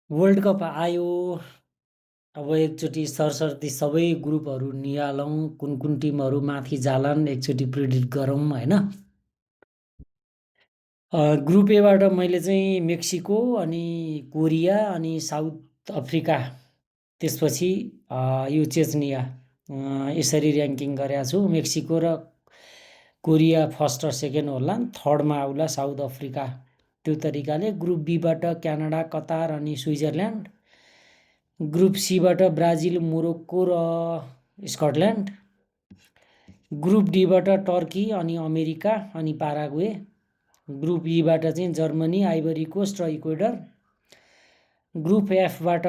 World cup आयो। अब एकचोटि सरसर्ती सबै ग्रुपहरू निहालौँ, कुन कुन टिमहरू माथि जालान् एकचोटि प्रिडिक्ट गरौँ होइन। ग्रुप एबाट मैले चाहिँ मेक्सिको अनि कोरिया अनि साउथ अफ्रिका त्यसपछि यो चेच्निया यसरी ऱ्याङ्किङ गरेको छु। मेक्सिको र कोरिया फर्स्ट र सेकेन्ड होला, थर्डमा आउला साउथ अफ्रिका। त्यो तरिकाले ग्रुप बीबाट क्यानाडा, कतार अनि स्विजरल्यान्ड। ग्रुप सीबाट ब्राजिल, मोरोक्को र स्कटल्यान्ड। ग्रुप डीबाट टर्की अनि अमेरिका अनि पाराग्वे। ग्रुप ईबाट चाहिँ जर्मनी, आइभरी कोस्ट र इक्वेडर। ग्रुप एफबाट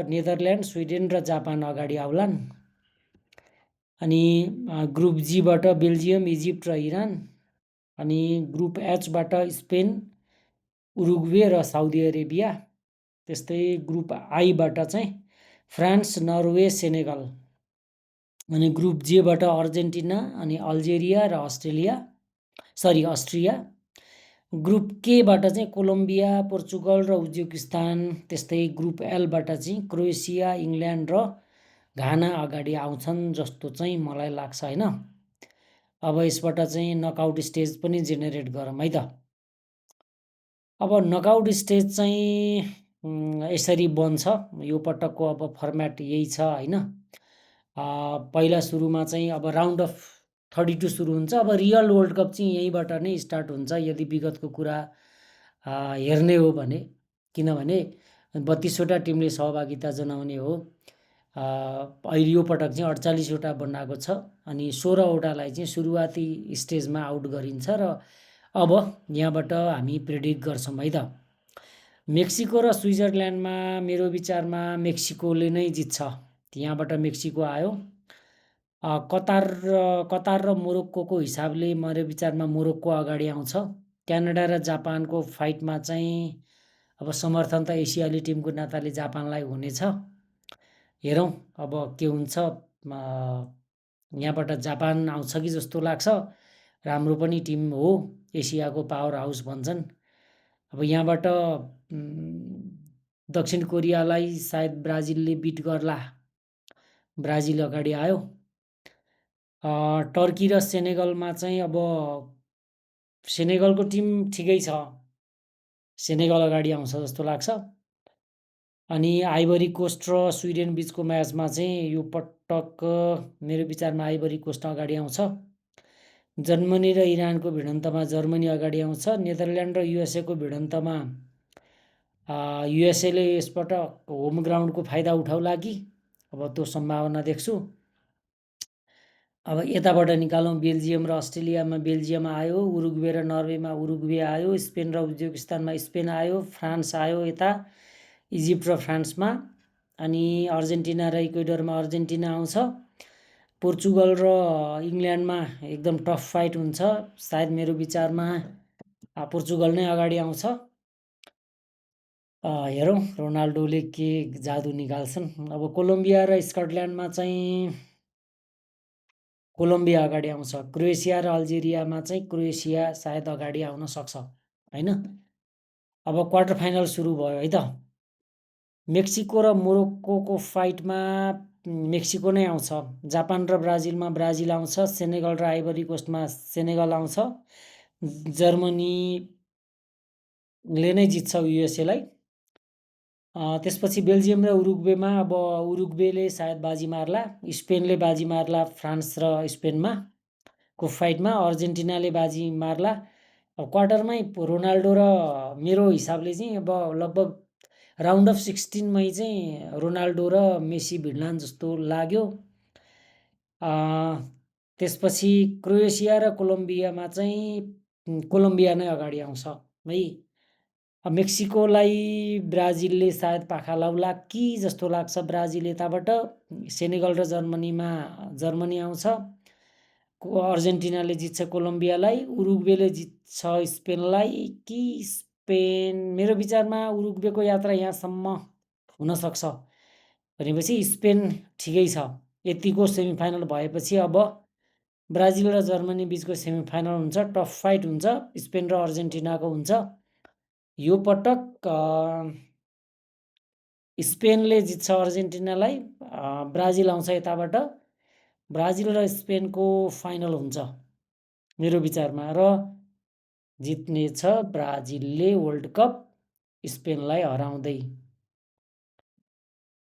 नेदरल्यान्ड, स्विडेन र जापान अगाडि आउलान्। अनि ग्रुप जीबाट बेल्जियम, इजिप्ट र इरान। अनि ग्रुप एचबाट स्पेन, उरुग्वे र साउदी अरेबिया। त्यस्तै ग्रुप आईबाट चाहिँ फ्रान्स, नर्वे, सेनेगल। अनि ग्रुप जेबाट अर्जेन्टिना अनि अल्जेरिया र अस्ट्रिया। ग्रुप केबाट चाहिँ कोलम्बिया, पोर्चुगल र उज्बेकिस्तान। त्यस्तै ग्रुप एलबाट चाहिँ क्रोएसिया, इङ्ल्यान्ड र घाना अगाडि आउँछन् जस्तो चाहिँ मलाई लाग्छ होइन। अब यसबाट चाहिँ नकआउट स्टेज पनि जेनेरेट गरौँ है त। अब नकआउट स्टेज चाहिँ यसरी बन्छ। यो पटकको अब फर्मेट यही छ होइन। पहिला सुरुमा चाहिँ अब राउन्ड अफ 32 सुरु हुन्छ। अब रियल वर्ल्ड कप चाहिँ यहीँबाट नै स्टार्ट हुन्छ यदि विगतको कुरा हेर्ने हो भने, किनभने 32वटा टिमले सहभागिता जनाउने हो। अहिले यो पटक चाहिँ 48वटा बनाएको छ अनि 16वटालाई चाहिँ सुरुवाती स्टेजमा आउट गरिन्छ र अब यहाँबाट हामी प्रेडिक्ट गर्छौँ है त। मेक्सिको र स्विजरल्यान्डमा मेरो विचारमा मेक्सिकोले नै जित्छ। यहाँबाट मेक्सिको आयो। कतार र मोरोक्कोको हिसाबले मेरो विचारमा मोरोक्को अगाडि आउँछ। क्यानाडा र जापानको फाइटमा चाहिँ अब समर्थन त एसियाली टिमको नाताले जापानलाई हुनेछ। हेरौँ अब के हुन्छ। यहाँबाट जापान आउँछ कि जस्तो लाग्छ। राम्रो पनि टिम हो, एसियाको पावर हाउस भन्छन्। अब यहाँबाट दक्षिण कोरियालाई सायद ब्राजिलले बिट गर्ला। ब्राजिल अगाडि आयो। टर्की र सेनेगलमा चाहिँ अब सेनेगलको टिम ठिकै छ, सेनेगल अगाडि आउँछ जस्तो लाग्छ। अनि आइभरी कोस्ट र स्विडेन बिचको म्याचमा चाहिँ यो पटक मेरो विचारमा आइभरी कोस्ट अगाडि आउँछ। जर्मनी र इरानको भिडन्तमा जर्मनी अगाडि आउँछ। नेदरल्यान्ड र युएसएको भिडन्तमा युएसएले यसपटक होम ग्राउन्डको फाइदा उठाउला कि, अब त्यो सम्भावना देख्छु। अब यताबाट निकालौँ बेल्जियम र अस्ट्रेलियामा बेल्जियम आयो, उरुग्वे र नर्वेमा उरुग्वे आयो, स्पेन र उज्बेकिस्तानमा स्पेन आयो, फ्रान्स आयो यता इजिप्ट र फ्रान्समा। अनि अर्जेन्टिना र इक्वेडरमा अर्जेन्टिना आउँछ। पोर्चुगल र इङ्ल्यान्डमा एकदम टफ फाइट हुन्छ। सायद मेरो विचारमा पोर्चुगल नै अगाडि आउँछ। हेरौँ रोनाल्डोले के जादु निकाल्छन्। अब कोलम्बिया र स्कटल्यान्डमा चाहिँ कोलम्बिया अगाडि आउँछ। क्रोएसिया र अल्जेरियामा चाहिँ क्रोएसिया सायद अगाडि आउन सक्छ होइन। अब क्वार्टर फाइनल सुरु भयो है त। मेक्सिको र मोरोक्कोको फाइटमा मेक्सिको नै आउँछ। जापान र ब्राजिलमा ब्राजिल आउँछ। सेनेगल र आइभरी कोस्टमा सेनेगल आउँछ। जर्मनीले नै जित्छ युएसएलाई। त्यसपछि बेल्जियम र उरुग्वेमा अब उरुग्वेले सायद बाजी मार्ला, स्पेनले बाजी मार्ला फ्रान्स र स्पेनमा को फाइटमा, अर्जेन्टिनाले बाजी मार्ला। अब क्वार्टरमै रोनाल्डो र मेरो हिसाबले चाहिँ अब लगभग राउन्ड अफ 16मै चाहिँ रोनाल्डो र मेसी भिड्लान् जस्तो लाग्यो। त्यसपछि क्रोएसिया र कोलम्बियामा चाहिँ कोलम्बिया नै अगाडि आउँछ है। मेक्सिकोलाई ब्राजिलले सायद पाखा लाउला कि जस्तो लाग्छ। ब्राजिल यताबाट। सेनेगल र जर्मनीमा जर्मनी आउँछ। अर्जेन्टिनाले जित्छ कोलम्बियालाई। उरुग्वेले जित्छ स्पेनलाई कि स्पेन, मेरो विचारमा उरुग्वेको यात्रा यहाँसम्म हुनसक्छ भनेपछि स्पेन ठिकै छ। यतिको सेमिफाइनल भएपछि अब ब्राजिल र जर्मनी बिचको सेमिफाइनल हुन्छ। टफ फाइट हुन्छ, स्पेन र अर्जेन्टिनाको हुन्छ। यो पटक स्पेनले जित्छ अर्जेन्टिनालाई, ब्राजिल आउँछ यताबाट। ब्राजिल र स्पेनको फाइनल हुन्छ मेरो विचारमा, र जित्नेछ ब्राजिलले वर्ल्ड कप स्पेनलाई हराउँदै।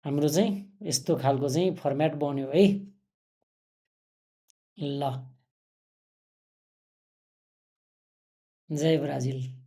हाम्रो चाहिँ यस्तो खालको चाहिँ फर्मेट बन्यो है। ल, जय ब्राजिल।